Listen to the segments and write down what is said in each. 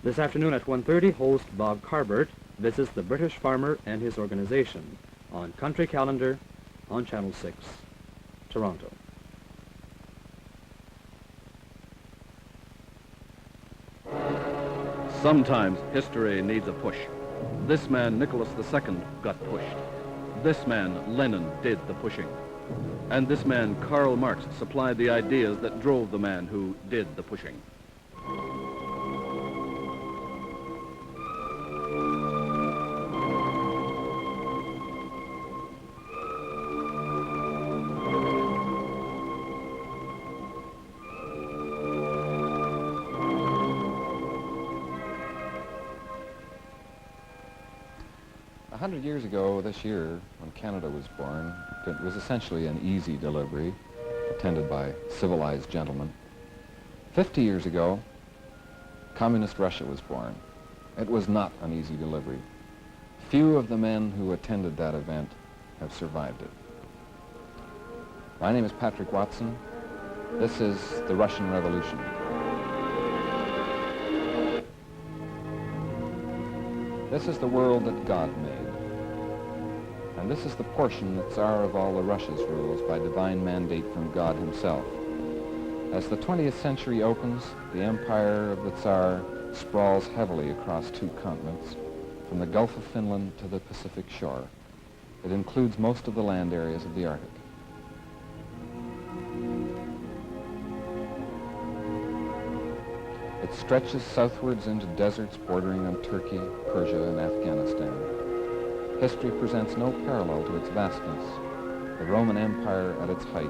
This afternoon at 1:30, host Bob Carbert visits the British farmer and his organization on Country Calendar on Channel 6, Toronto. Sometimes history needs a push. This man, Nicholas II, got pushed. This man, Lenin, did the pushing. And this man, Karl Marx, supplied the ideas that drove the man who did the pushing. A 100 years ago this year, when Canada was born, it was essentially an easy delivery, attended by civilized gentlemen. 50 years ago, Communist Russia was born. It was not an easy delivery. Few of the men who attended that event have survived it. My name is Patrick Watson. This is the Russian Revolution. This is the world that God made. And this is the portion that Tsar of all the Russias rules by divine mandate from God himself. As the 20th century opens, the empire of the Tsar sprawls heavily across two continents, from the Gulf of Finland to the Pacific shore. It includes most of the land areas of the Arctic. It stretches southwards into deserts bordering on Turkey, Persia, and Afghanistan. History presents no parallel to its vastness. The Roman Empire at its height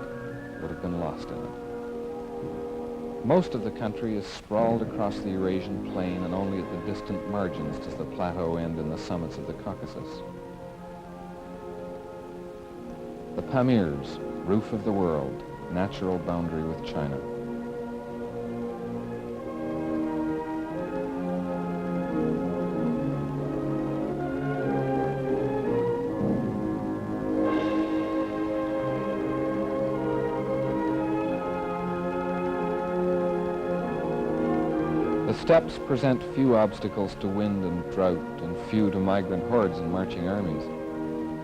would have been lost in it. Most of the country is sprawled across the Eurasian plain, and only at the distant margins does the plateau end in the summits of the Caucasus. The Pamirs, roof of the world, natural boundary with China. The steppes present few obstacles to wind and drought, and few to migrant hordes and marching armies.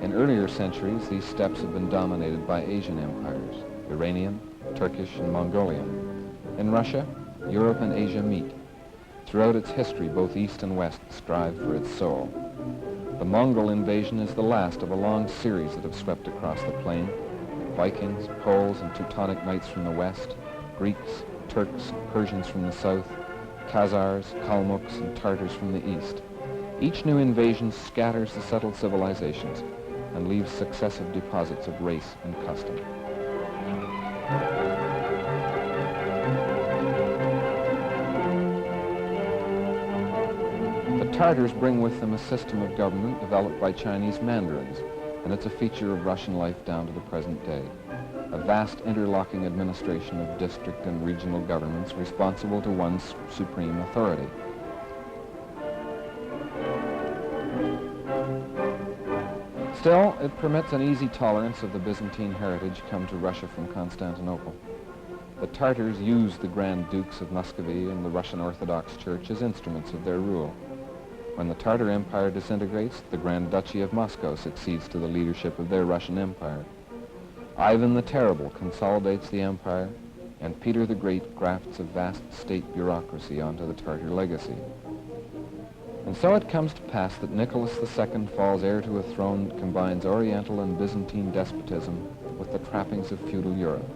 In earlier centuries, these steppes have been dominated by Asian empires, Iranian, Turkish, and Mongolian. In Russia, Europe and Asia meet. Throughout its history, both East and West strive for its soul. The Mongol invasion is the last of a long series that have swept across the plain. Vikings, Poles, and Teutonic Knights from the west, Greeks, Turks, Persians from the south, Khazars, Kalmucks, and Tartars from the east. Each new invasion scatters the settled civilizations and leaves successive deposits of race and custom. The Tartars bring with them a system of government developed by Chinese mandarins, and it's a feature of Russian life down to the present day. A vast interlocking administration of district and regional governments responsible to one supreme authority. Still, it permits an easy tolerance of the Byzantine heritage come to Russia from Constantinople. The Tartars use the Grand Dukes of Muscovy and the Russian Orthodox Church as instruments of their rule. When the Tartar Empire disintegrates, the Grand Duchy of Moscow succeeds to the leadership of their Russian Empire. Ivan the Terrible consolidates the empire, and Peter the Great grafts a vast state bureaucracy onto the Tartar legacy. And so it comes to pass that Nicholas II falls heir to a throne that combines Oriental and Byzantine despotism with the trappings of feudal Europe.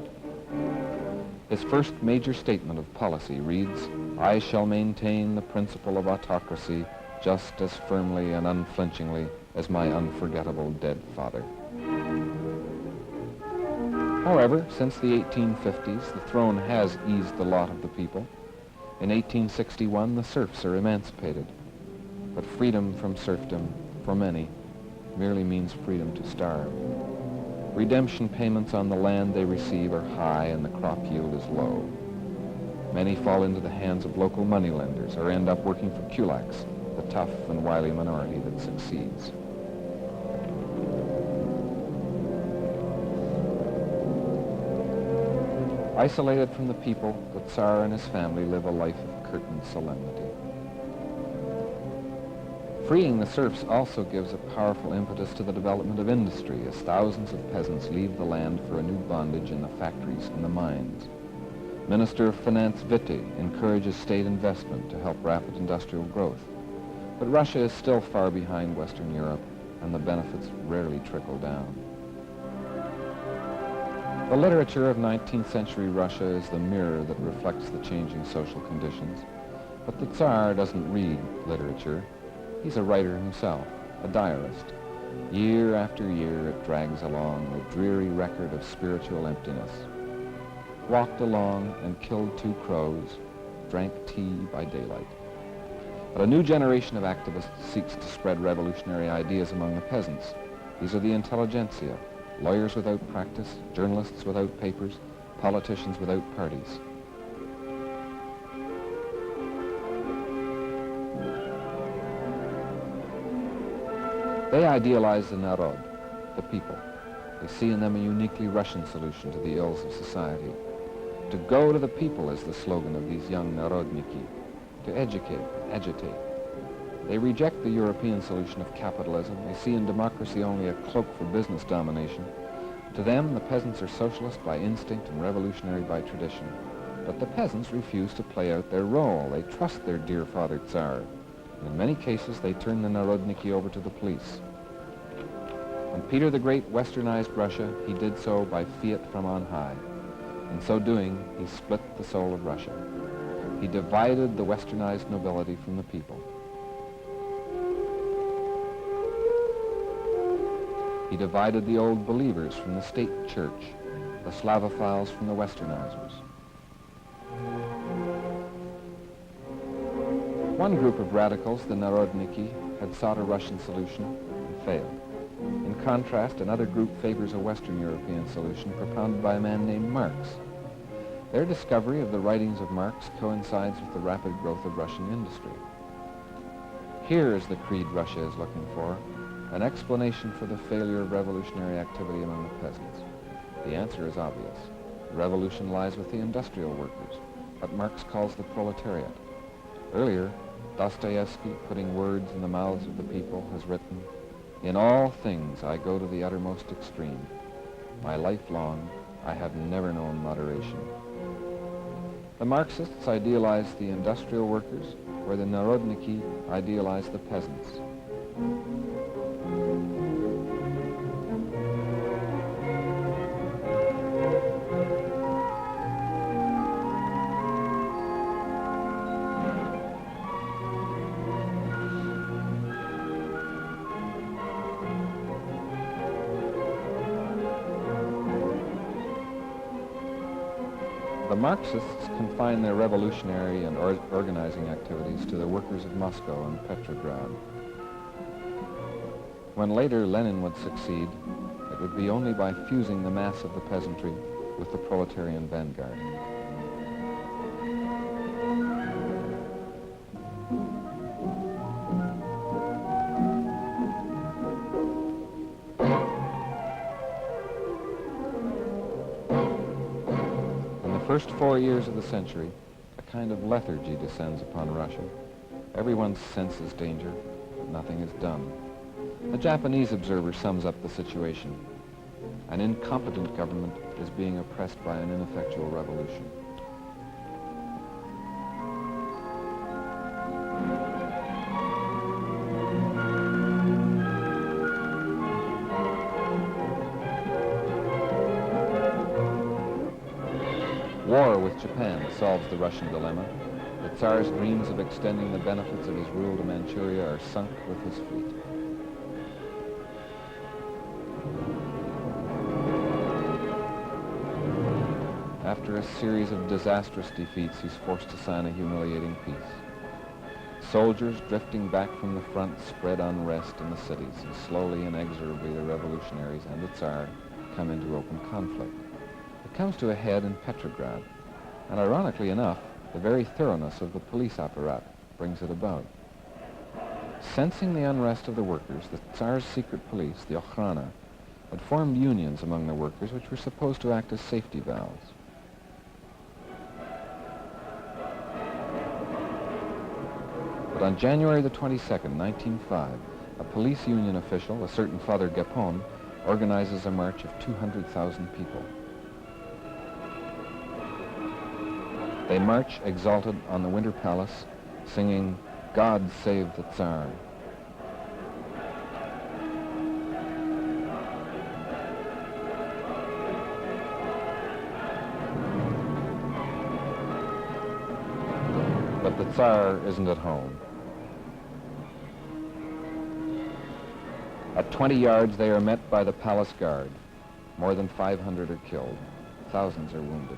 His first major statement of policy reads, "I shall maintain the principle of autocracy just as firmly and unflinchingly as my unforgettable dead father." However, since the 1850s, the throne has eased the lot of the people. In 1861, the serfs are emancipated. But freedom from serfdom, for many, merely means freedom to starve. Redemption payments on the land they receive are high and the crop yield is low. Many fall into the hands of local moneylenders or end up working for kulaks, the tough and wily minority that succeeds. Isolated from the people, the Tsar and his family live a life of curtained solemnity. Freeing the serfs also gives a powerful impetus to the development of industry, as thousands of peasants leave the land for a new bondage in the factories and the mines. Minister of Finance Witte encourages state investment to help rapid industrial growth. But Russia is still far behind Western Europe, and the benefits rarely trickle down. The literature of 19th century Russia is the mirror that reflects the changing social conditions. But the Tsar doesn't read literature. He's a writer himself, a diarist. Year after year it drags along, a dreary record of spiritual emptiness. Walked along and killed 2 crows, drank tea by daylight. But a new generation of activists seeks to spread revolutionary ideas among the peasants. These are the intelligentsia, lawyers without practice, journalists without papers, politicians without parties. They idealize the narod, the people. They see in them a uniquely Russian solution to the ills of society. To go to the people is the slogan of these young narodniki. To educate, agitate. They reject the European solution of capitalism. They see in democracy only a cloak for business domination. To them, the peasants are socialist by instinct and revolutionary by tradition. But the peasants refuse to play out their role. They trust their dear father Tsar. And in many cases, they turn the narodniki over to the police. When Peter the Great westernized Russia, he did so by fiat from on high. In so doing, he split the soul of Russia. He divided the westernized nobility from the people. He divided the old believers from the state church, the Slavophiles from the westernizers. One group of radicals, the Narodniki, had sought a Russian solution and failed. In contrast, another group favors a Western European solution propounded by a man named Marx. Their discovery of the writings of Marx coincides with the rapid growth of Russian industry. Here is the creed Russia is looking for, an explanation for the failure of revolutionary activity among the peasants. The answer is obvious. The revolution lies with the industrial workers, what Marx calls the proletariat. Earlier, Dostoevsky, putting words in the mouths of the people, has written, "In all things I go to the uttermost extreme. My life long I have never known moderation." The Marxists idealize the industrial workers, where the Narodniki idealize the peasants. The Marxists confine their revolutionary and organizing activities to the workers of Moscow and Petrograd. When later Lenin would succeed, it would be only by fusing the mass of the peasantry with the proletarian vanguard. First 4 years of the century, a kind of lethargy descends upon Russia. Everyone senses danger, but nothing is done. A Japanese observer sums up the situation. An incompetent government is being oppressed by an ineffectual revolution. War with Japan solves the Russian dilemma. The Tsar's dreams of extending the benefits of his rule to Manchuria are sunk with his fleet. After a series of disastrous defeats, he's forced to sign a humiliating peace. Soldiers drifting back from the front spread unrest in the cities, and slowly and inexorably the revolutionaries and the Tsar come into open conflict. It comes to a head in Petrograd, and ironically enough, the very thoroughness of the police apparatus brings it about. Sensing the unrest of the workers, the Tsar's secret police, the Okhrana, had formed unions among the workers which were supposed to act as safety valves. But on January the 22nd, 1905, a police union official, a certain Father Gapon, organizes a march of 200,000 people. They march exalted on the Winter Palace, singing, "God Save the Tsar." But the Tsar isn't at home. At 20 yards, they are met by the palace guard. More than 500 are killed. Thousands are wounded.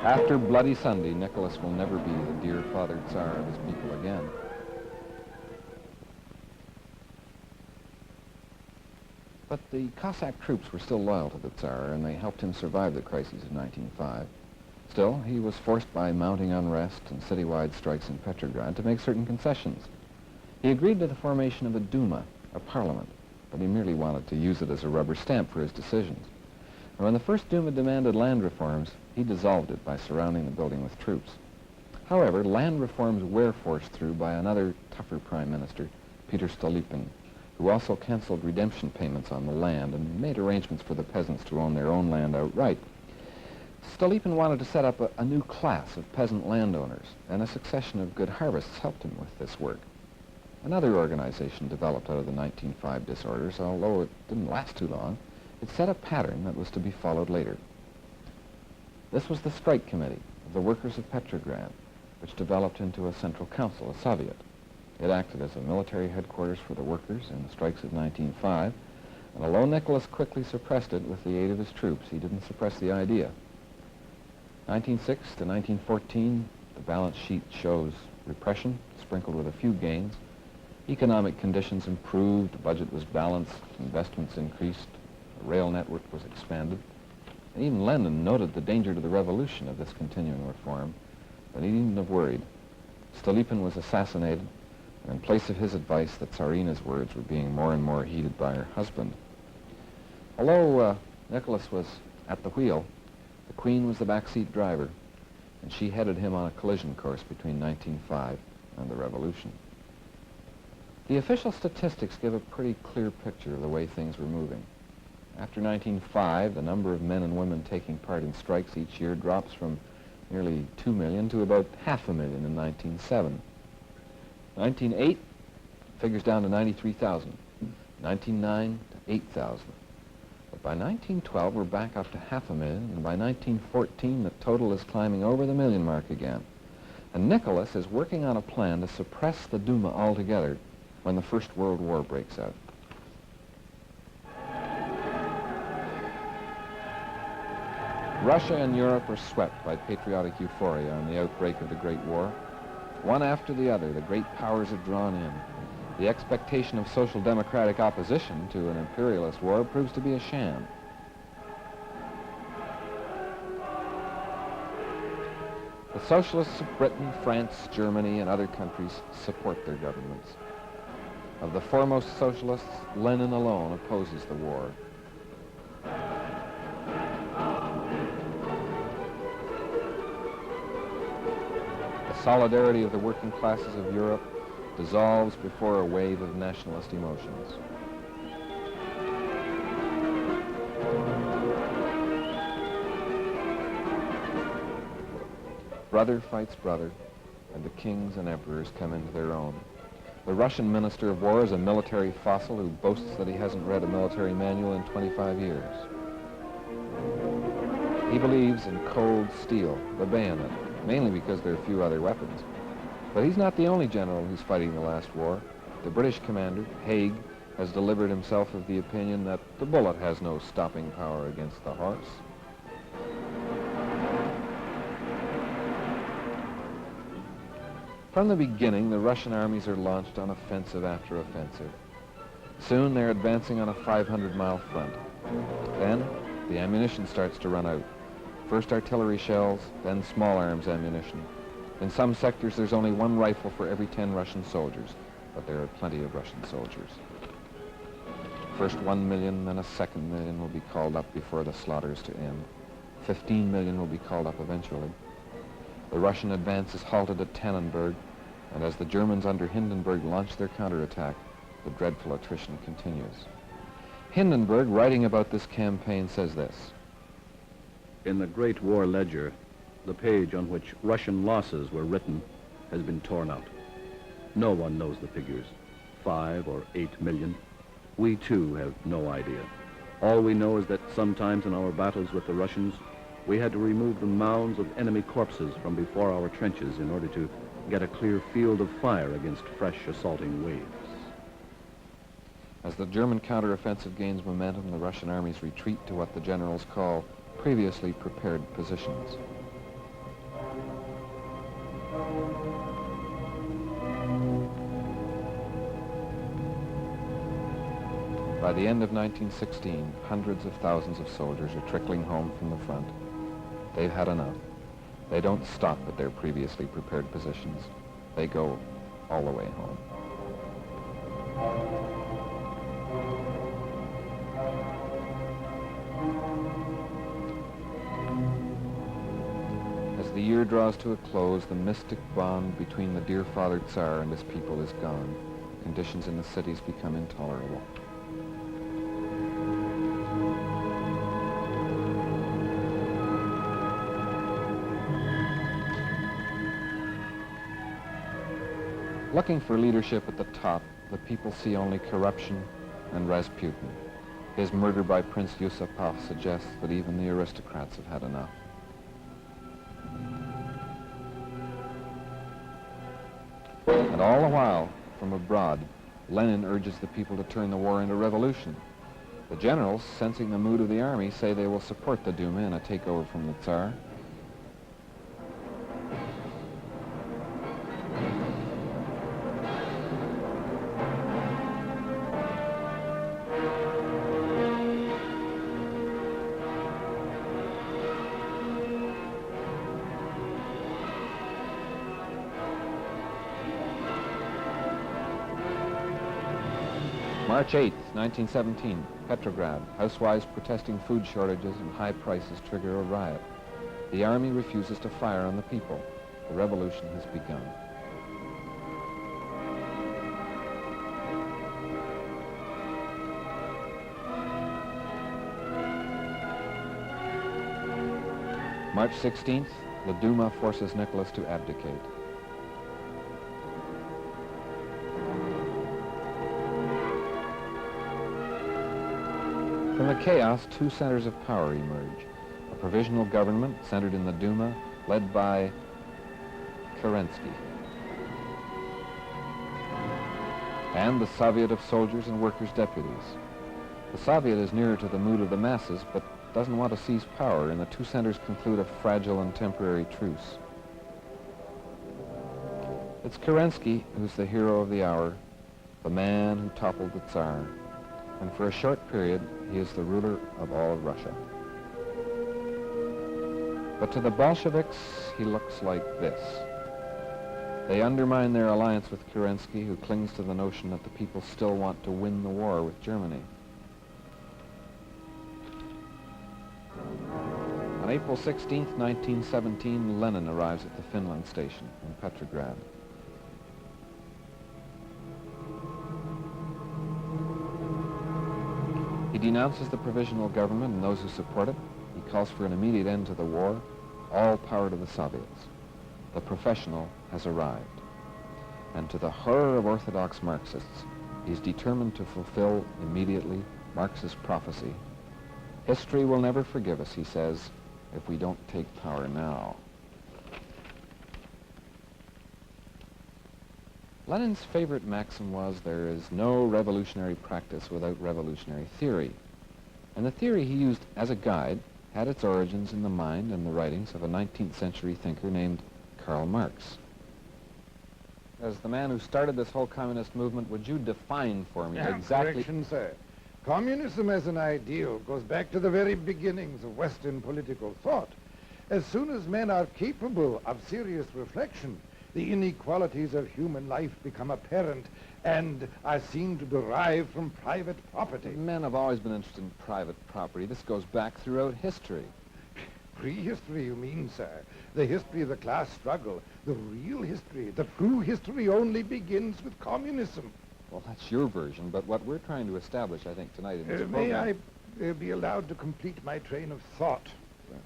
After Bloody Sunday, Nicholas will never be the dear Father Tsar of his people again. But the Cossack troops were still loyal to the Tsar, and they helped him survive the crises of 1905. Still, he was forced by mounting unrest and citywide strikes in Petrograd to make certain concessions. He agreed to the formation of a Duma, a parliament, but he merely wanted to use it as a rubber stamp for his decisions. And when the first Duma demanded land reforms, he dissolved it by surrounding the building with troops. However, land reforms were forced through by another tougher prime minister, Peter Stolypin, who also canceled redemption payments on the land and made arrangements for the peasants to own their own land outright. Stolypin wanted to set up a new class of peasant landowners, and a succession of good harvests helped him with this work. Another organization developed out of the 1905 disorders, although it didn't last too long. It set a pattern that was to be followed later. This was the Strike Committee of the Workers of Petrograd, which developed into a central council, a Soviet. It acted as a military headquarters for the workers in the strikes of 1905, and although Nicholas quickly suppressed it with the aid of his troops, he didn't suppress the idea. 1906 to 1914, the balance sheet shows repression, sprinkled with a few gains. Economic conditions improved, the budget was balanced, investments increased, the rail network was expanded. And even Lenin noted the danger to the revolution of this continuing reform, but he needn't have worried. Stolypin was assassinated, and in place of his advice, the Tsarina's words were being more and more heeded by her husband. Although Nicholas was at the wheel, the Queen was the backseat driver, and she headed him on a collision course between 1905 and the revolution. The official statistics give a pretty clear picture of the way things were moving. After 1905, the number of men and women taking part in strikes each year drops from nearly 2 million to about 500,000 in 1907. 1908 figures down to 93,000. 1909 to 8,000. But by 1912, we're back up to 500,000, and by 1914, the total is climbing over the million mark again. And Nicholas is working on a plan to suppress the Duma altogether when the First World War breaks out. Russia and Europe were swept by patriotic euphoria on the outbreak of the Great War. One after the other, the great powers had drawn in. The expectation of social democratic opposition to an imperialist war proves to be a sham. The socialists of Britain, France, Germany, and other countries support their governments. Of the foremost socialists, Lenin alone opposes the war. The solidarity of the working classes of Europe dissolves before a wave of nationalist emotions. Brother fights brother, and the kings and emperors come into their own. The Russian Minister of War is a military fossil who boasts that he hasn't read a military manual in 25 years. He believes in cold steel, the bayonet, mainly because there are few other weapons. But he's not the only general who's fighting the last war. The British commander, Haig, has delivered himself of the opinion that the bullet has no stopping power against the horse. From the beginning, the Russian armies are launched on offensive after offensive. Soon they're advancing on a 500-mile front. Then the ammunition starts to run out. First artillery shells, then small arms ammunition. In some sectors, there's only one rifle for every 10 Russian soldiers, but there are plenty of Russian soldiers. First 1 million, then a second million will be called up before the slaughters to end. 15 million will be called up eventually. The Russian advance is halted at Tannenberg, and as the Germans under Hindenburg launch their counterattack, the dreadful attrition continues. Hindenburg, writing about this campaign, says this: In the Great War Ledger, the page on which Russian losses were written has been torn out. No one knows the figures, 5 or 8 million. We too have no idea. All we know is that sometimes in our battles with the Russians, we had to remove the mounds of enemy corpses from before our trenches in order to get a clear field of fire against fresh assaulting waves. As the German counteroffensive gains momentum, the Russian armies retreat to what the generals call previously prepared positions. By the end of 1916, hundreds of thousands of soldiers are trickling home from the front. They've had enough. They don't stop at their previously prepared positions. They go all the way home. As the year draws to a close, the mystic bond between the dear Father Tsar and his people is gone. Conditions in the cities become intolerable. Looking for leadership at the top, the people see only corruption and Rasputin. His murder by Prince Yusupov suggests that even the aristocrats have had enough. And all the while, from abroad, Lenin urges the people to turn the war into revolution. The generals, sensing the mood of the army, say they will support the Duma in a takeover from the Tsar. March 8, 1917, Petrograd. Housewives protesting food shortages and high prices trigger a riot. The army refuses to fire on the people. The revolution has begun. March 16th, the Duma forces Nicholas to abdicate. From the chaos, two centers of power emerge. A provisional government centered in the Duma, led by Kerensky. And the Soviet of Soldiers and Workers' Deputies. The Soviet is nearer to the mood of the masses, but doesn't want to seize power, and the two centers conclude a fragile and temporary truce. It's Kerensky who's the hero of the hour, the man who toppled the Tsar. And for a short period, he is the ruler of all of Russia. But to the Bolsheviks, he looks like this. They undermine their alliance with Kerensky, who clings to the notion that the people still want to win the war with Germany. On April 16, 1917, Lenin arrives at the Finland station in Petrograd. He denounces the provisional government and those who support it. He calls for an immediate end to the war, all power to the Soviets. The professional has arrived. And to the horror of orthodox Marxists, he's determined to fulfill immediately Marx's prophecy. History will never forgive us, he says, if we don't take power now. Lenin's favorite maxim was there is no revolutionary practice without revolutionary theory. And the theory he used as a guide had its origins in the mind and the writings of a 19th century thinker named Karl Marx. As the man who started this whole communist movement, would you define for me exactly... Correction, sir. Communism as an ideal goes back to the very beginnings of Western political thought. As soon as men are capable of serious reflection, the inequalities of human life become apparent and are seen to derive from private property. Men have always been interested in private property. This goes back throughout history. Prehistory, you mean, sir? The history of the class struggle, the real history, the true history only begins with communism. Well, that's your version, but what we're trying to establish, I think, tonight in this May program... I be allowed to complete my train of thought?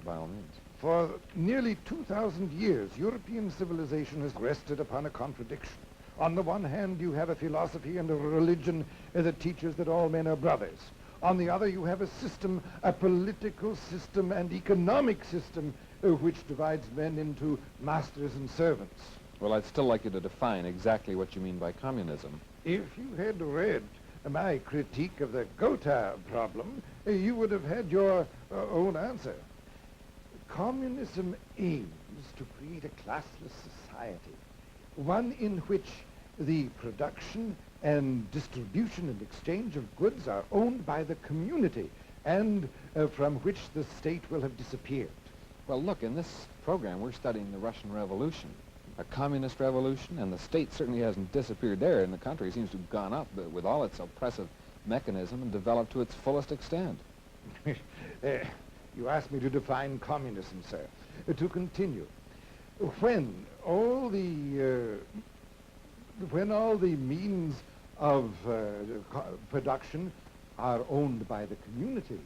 By all means. For nearly 2,000 years, European civilization has rested upon a contradiction. On the one hand, you have a philosophy and a religion that teaches that all men are brothers. On the other, you have a system, a political system and economic system, which divides men into masters and servants. Well, I'd still like you to define exactly what you mean by communism. If you had read my critique of the Gotha problem, you would have had your own answer. Communism aims to create a classless society, one in which the production and distribution and exchange of goods are owned by the community and from which the state will have disappeared. Well, look, in this program, we're studying the Russian Revolution, a communist revolution, and the state certainly hasn't disappeared there, and the country seems to have gone up with all its oppressive mechanism and developed to its fullest extent. You asked me to define communism, sir. To continue, when all the means of production are owned by the community,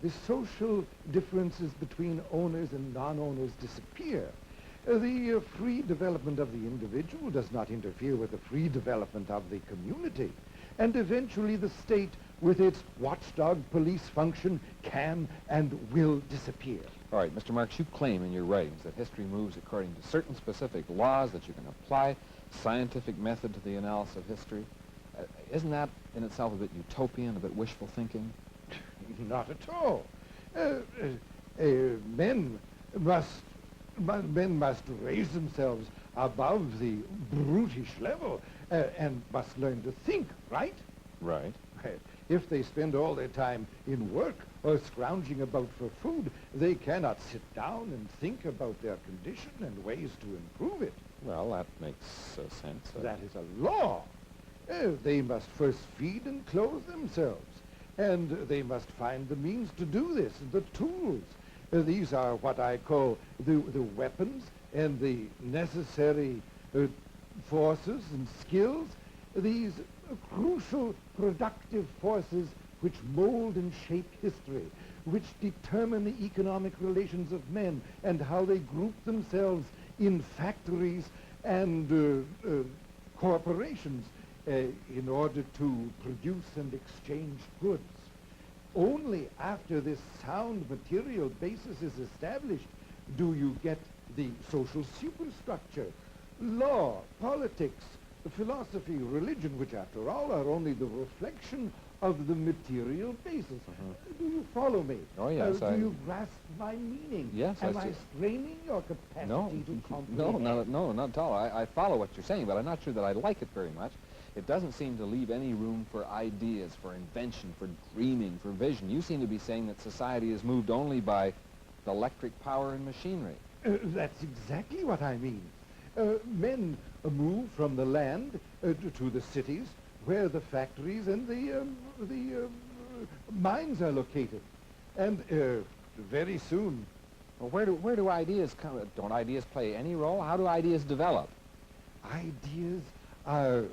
the social differences between owners and non-owners disappear. The free development of the individual does not interfere with the free development of the community. And eventually the state, with its watchdog police function, can and will disappear. All right, Mr. Marx, you claim in your writings that history moves according to certain specific laws that you can apply scientific method to the analysis of history. Isn't that in itself a bit utopian, a bit wishful thinking? Not at all. Men must raise themselves above the brutish level and must learn to think, right? Right. If they spend all their time in work or scrounging about for food, they cannot sit down and think about their condition and ways to improve it. Well, that makes sense. That is a law. They must first feed and clothe themselves, and they must find the means to do this, the tools. These are what I call the weapons and the necessary forces and skills, these crucial productive forces which mold and shape history, which determine the economic relations of men and how they group themselves in factories and corporations in order to produce and exchange goods. Only after this sound material basis is established do you get the social superstructure, law, politics, philosophy, religion, which after all are only the reflection of the material basis. Do you follow me? Oh, yes. Do you grasp my meaning? Yes, Am I I see. straining your capacity to comprehend? No, not at all. I follow what you're saying, but I'm not sure that I like it very much. It doesn't seem to leave any room for ideas, for invention, for dreaming, for vision. You seem to be saying that society is moved only by electric power and machinery. That's exactly what I mean. Men move from the land to the cities where the factories and the mines are located. And very soon... Well, where do ideas come? Don't ideas play any role? How do ideas develop? Ideas are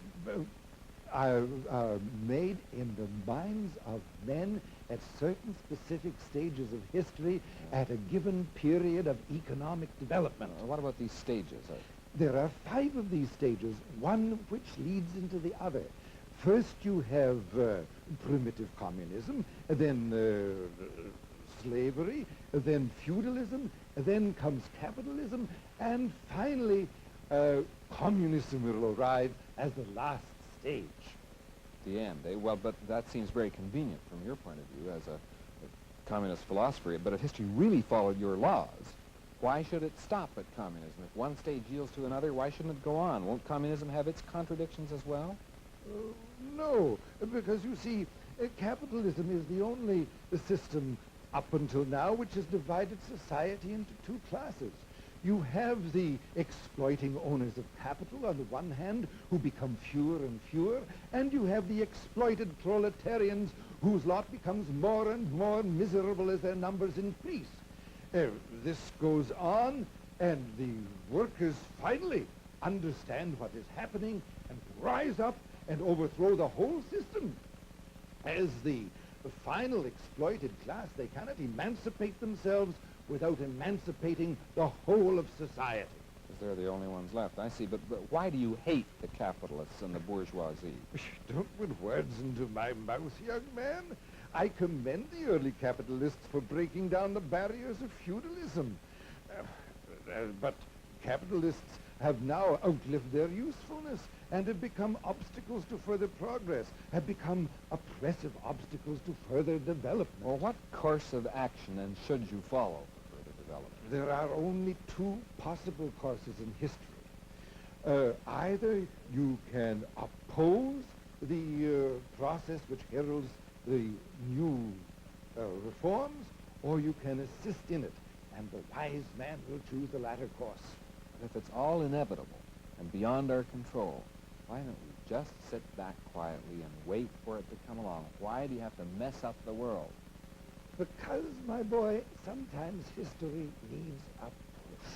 made in the minds of men at certain specific stages of history at a given period of economic development. What about these stages? There are 5 of these stages, one which leads into the other. First you have primitive communism, then slavery, then feudalism, then comes capitalism, and finally Communism will arrive as the last stage. The end, eh? Well, but that seems very convenient from your point of view as a communist philosopher. But if history really followed your laws, why should it stop at communism? If one stage yields to another, why shouldn't it go on? Won't communism have its contradictions as well? No, because you see, capitalism is the only system up until now which has divided society into two classes. You have the exploiting owners of capital on the one hand, who become fewer and fewer, and you have the exploited proletarians whose lot becomes more and more miserable as their numbers increase. This goes on, and the workers finally understand what is happening and rise up and overthrow the whole system. As the final exploited class, they cannot emancipate themselves without emancipating the whole of society. Because they're the only ones left. I see, but why do you hate the capitalists and the bourgeoisie? Don't put words into my mouth, young man. I commend the early capitalists for breaking down the barriers of feudalism. But capitalists have now outlived their usefulness and have become obstacles to further progress, have become oppressive obstacles to further development. Well, what course of action then should you follow for further development? There are only two possible courses in history. Either you can oppose the process which heralds the new reforms, or you can assist in it, and the wise man will choose the latter course. But if it's all inevitable and beyond our control, why don't we just sit back quietly and wait for it to come along? Why do you have to mess up the world? Because, my boy, sometimes history needs a push.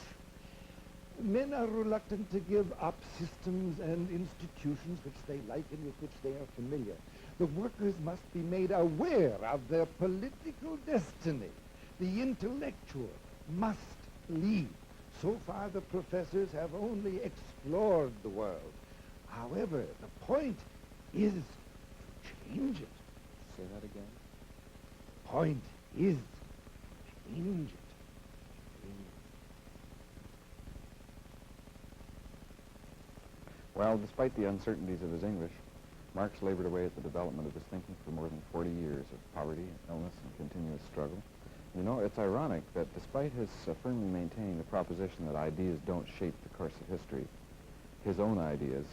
Men are reluctant to give up systems and institutions which they like and with which they are familiar. The workers must be made aware of their political destiny. The intellectual must lead. So far, the professors have only explored the world. However, the point is to change it. Say that again? Point is to change it. Well, despite the uncertainties of his English, Marx labored away at the development of his thinking for more than 40 years of poverty, illness, and continuous struggle. You know, it's ironic that despite his firmly maintaining the proposition that ideas don't shape the course of history, his own ideas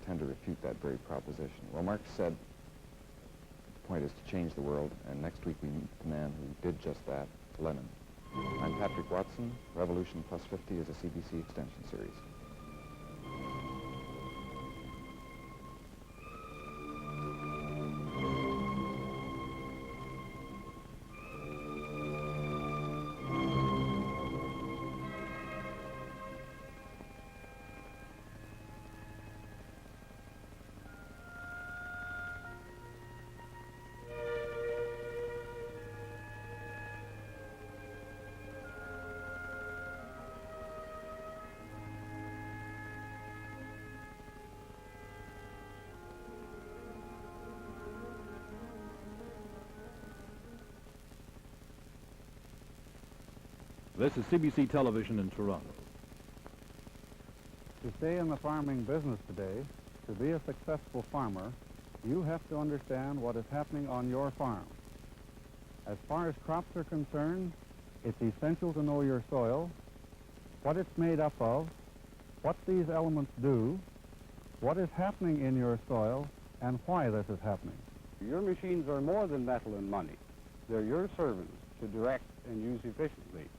tend to refute that very proposition. Well, Marx said the point is to change the world, and next week we meet the man who did just that, Lenin. I'm Patrick Watson. Revolution Plus 50 is a CBC extension series. This is CBC Television in Toronto. To stay in the farming business today, to be a successful farmer, you have to understand what is happening on your farm. As far as crops are concerned, it's essential to know your soil, what it's made up of, what these elements do, what is happening in your soil, and why this is happening. Your machines are more than metal and money. They're your servants to direct and use efficiently.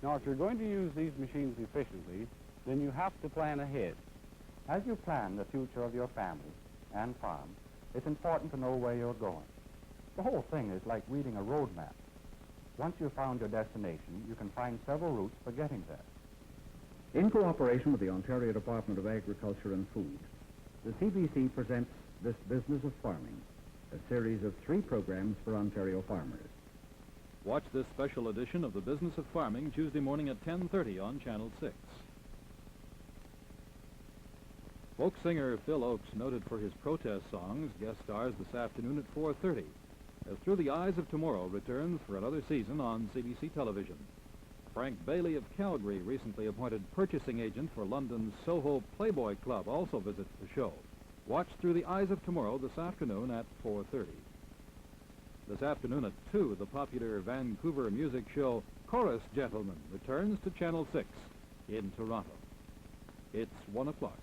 Now, if you're going to use these machines efficiently, then you have to plan ahead. As you plan the future of your family and farm, it's important to know where you're going. The whole thing is like reading a road map. Once you've found your destination, you can find several routes for getting there. In cooperation with the Ontario Department of Agriculture and Food, the CBC presents This Business of Farming, a series of 3 programs for Ontario farmers. Watch this special edition of The Business of Farming Tuesday morning at 10:30 on Channel 6. Folk singer Phil Oakes, noted for his protest songs, guest stars this afternoon at 4:30, as Through the Eyes of Tomorrow returns for another season on CBC Television. Frank Bailey of Calgary, recently appointed purchasing agent for London's Soho Playboy Club, also visits the show. Watch Through the Eyes of Tomorrow this afternoon at 4:30. This afternoon at 2, the popular Vancouver music show Chorus Gentlemen returns to Channel 6 in Toronto. It's 1 o'clock.